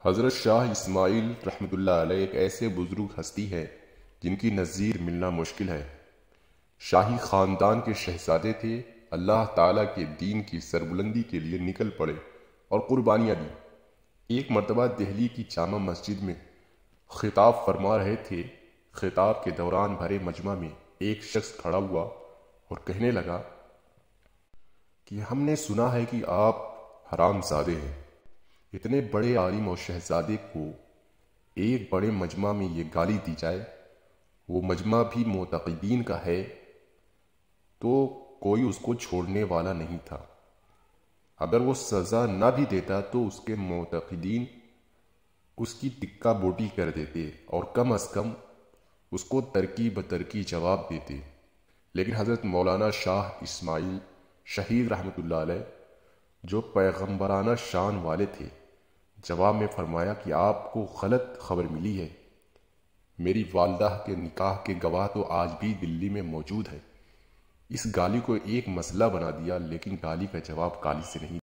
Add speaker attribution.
Speaker 1: حضرت شاہ اسماعیل رحمۃ اللہ علیہ ایک ایسے بزرگ ہستی ہے جن کی نظیر ملنا مشکل ہے۔ شاہی خاندان کے شہزادے تھے۔ اللہ تعالیٰ کے دین کی سربلندی کے لیے نکل پڑے اور قربانیاں دی۔ ایک مرتبہ دہلی کی جامع مسجد میں خطاب فرما رہے تھے۔ خطاب کے دوران بھرے مجمع میں ایک شخص کھڑا ہوا اور کہنے لگا کہ ہم نے سنا ہے کہ آپ حرام زادے ہیں۔ اتنے بڑے عالم اور شہزادے کو ایک بڑے مجمع میں یہ گالی دی جائے، وہ مجمع بھی معتقدین کا ہے، تو کوئی اس کو چھوڑنے والا نہیں تھا۔ اگر وہ سزا نہ بھی دیتا تو اس کے معتقدین اس کی ٹکا بوٹی کر دیتے اور کم از کم اس کو ترکی بترکی جواب دیتے۔ لیکن حضرت مولانا شاہ اسماعیل شہید رحمۃ اللہ علیہ جو پیغمبرانہ شان والے تھے، جواب میں فرمایا کہ آپ کو غلط خبر ملی ہے۔ میری والدہ کے نکاح کے گواہ تو آج بھی دلی میں موجود ہے۔ اس گالی کو ایک مسئلہ بنا دیا، لیکن گالی کا جواب گالی سے نہیں